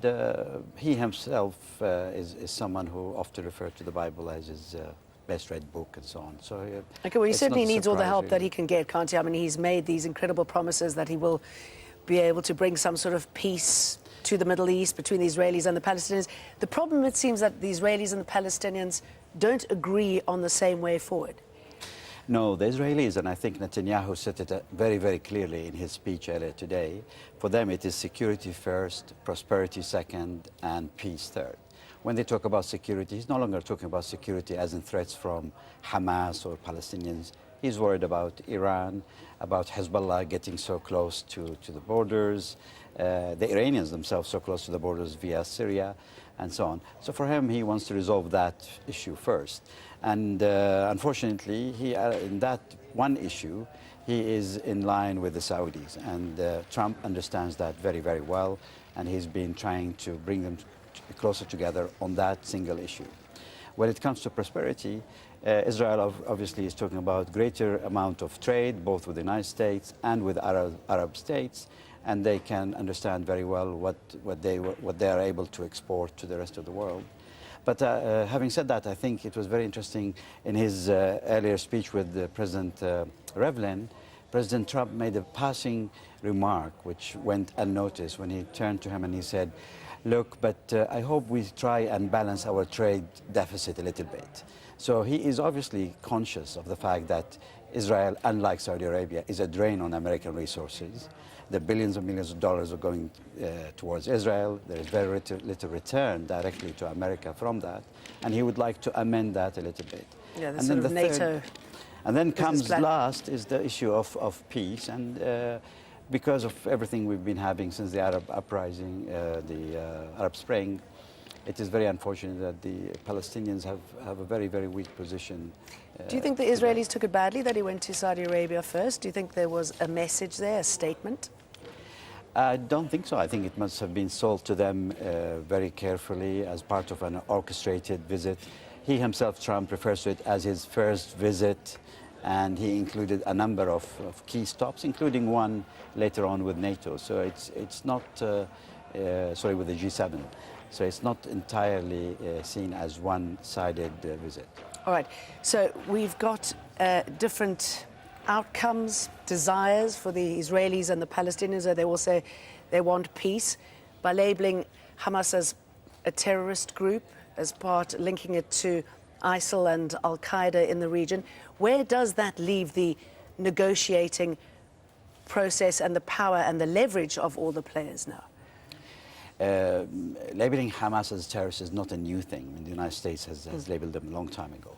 And he himself is someone who often referred to the Bible as his best read book and so on. So okay, well, he certainly needs all the help really that he can get, can't he? I mean, he's made these incredible promises that he will be able to bring some sort of peace to the Middle East between the Israelis and the Palestinians. The problem, it seems, that the Israelis and the Palestinians don't agree on the same way forward. No, the Israelis, and I think Netanyahu said it very, very clearly in his speech earlier today, for them it is security first, prosperity second, and peace third. When they talk about security, he's no longer talking about security as in threats from Hamas or Palestinians. He's worried about Iran, about Hezbollah getting so close to the borders, the Iranians themselves so close to the borders via Syria, and so on. So for him, he wants to resolve that issue first. And unfortunately, in that one issue, he is in line with the Saudis. And Trump understands that very, very well. And he's been trying to bring them closer together on that single issue. When it comes to prosperity, Israel obviously is talking about greater amount of trade, both with the United States and with Arab states, and they can understand very well what they are able to export to the rest of the world. But having said that, I think it was very interesting in his earlier speech with President Rivlin. President Trump made a passing remark which went unnoticed when he turned to him and he said, look, but I hope we try and balance our trade deficit a little bit. So he is obviously conscious of the fact that Israel, unlike Saudi Arabia, is a drain on American resources. The billions and millions of dollars are going towards Israel. There is very little return directly to America from that. And he would like to amend that a little bit. Yeah, the sort of NATO. And then comes last is the issue of peace. And because of everything we've been having since the Arab uprising, the Arab Spring, it is very unfortunate that the Palestinians have a very, very weak position. Do you think the Israelis took it badly that he went to Saudi Arabia first? Do you think there was a message there, a statement? I don't think so. I think it must have been sold to them very carefully as part of an orchestrated visit. He himself, Trump, refers to it as his first visit, and he included a number of key stops, including one later on with NATO. So it's not, sorry, with the G7. So it's not entirely seen as one-sided visit. All right. So we've got different outcomes, desires for the Israelis and the Palestinians. They all say they want peace. By labeling Hamas as a terrorist group, as part linking it to ISIL and Al-Qaeda in the region, where does that leave the negotiating process and the power and the leverage of all the players now? Labeling Hamas as terrorists is not a new thing. I mean, the United States has labeled them a long time ago.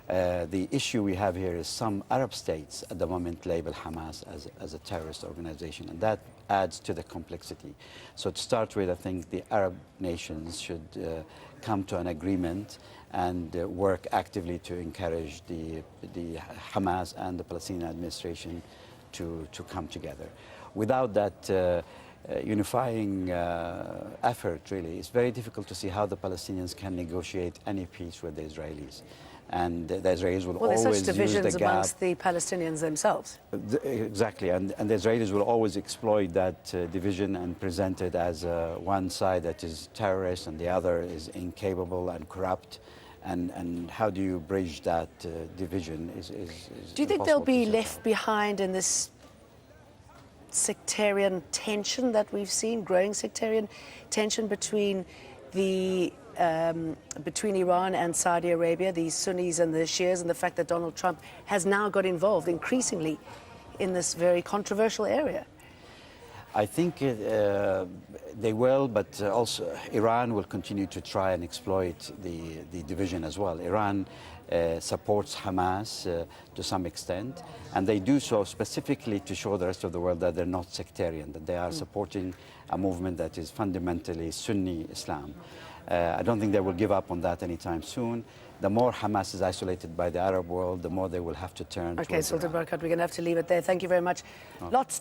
The issue we have here is some Arab states at the moment label Hamas as a terrorist organization, and that adds to the complexity. So to start with, I think the Arab nations should come to an agreement and work actively to encourage the Hamas and the Palestinian administration to come together. Without that unifying effort, really, it's very difficult to see how the Palestinians can negotiate any peace with the Israelis. And the Israelis will always use the gap. Well, there's such divisions amongst the Palestinians themselves. Exactly, and the Israelis will always exploit that division and present it as one side that is terrorist and the other is incapable and corrupt. And how do you bridge that division is Do you think they'll be left behind in this sectarian tension that we've seen, growing sectarian tension between between Iran and Saudi Arabia, the Sunnis and the Shias, and the fact that Donald Trump has now got involved increasingly in this very controversial area? I think they will, but also Iran will continue to try and exploit the division as well. Iran supports Hamas to some extent, and they do so specifically to show the rest of the world that they're not sectarian, that they are supporting a movement that is fundamentally Sunni Islam. I don't think they will give up on that anytime soon. The more Hamas is isolated by the Arab world, the more they will have to turn towards Iran. Okay, Sultan Barakat, we're going to have to leave it there. Thank you very much. Lots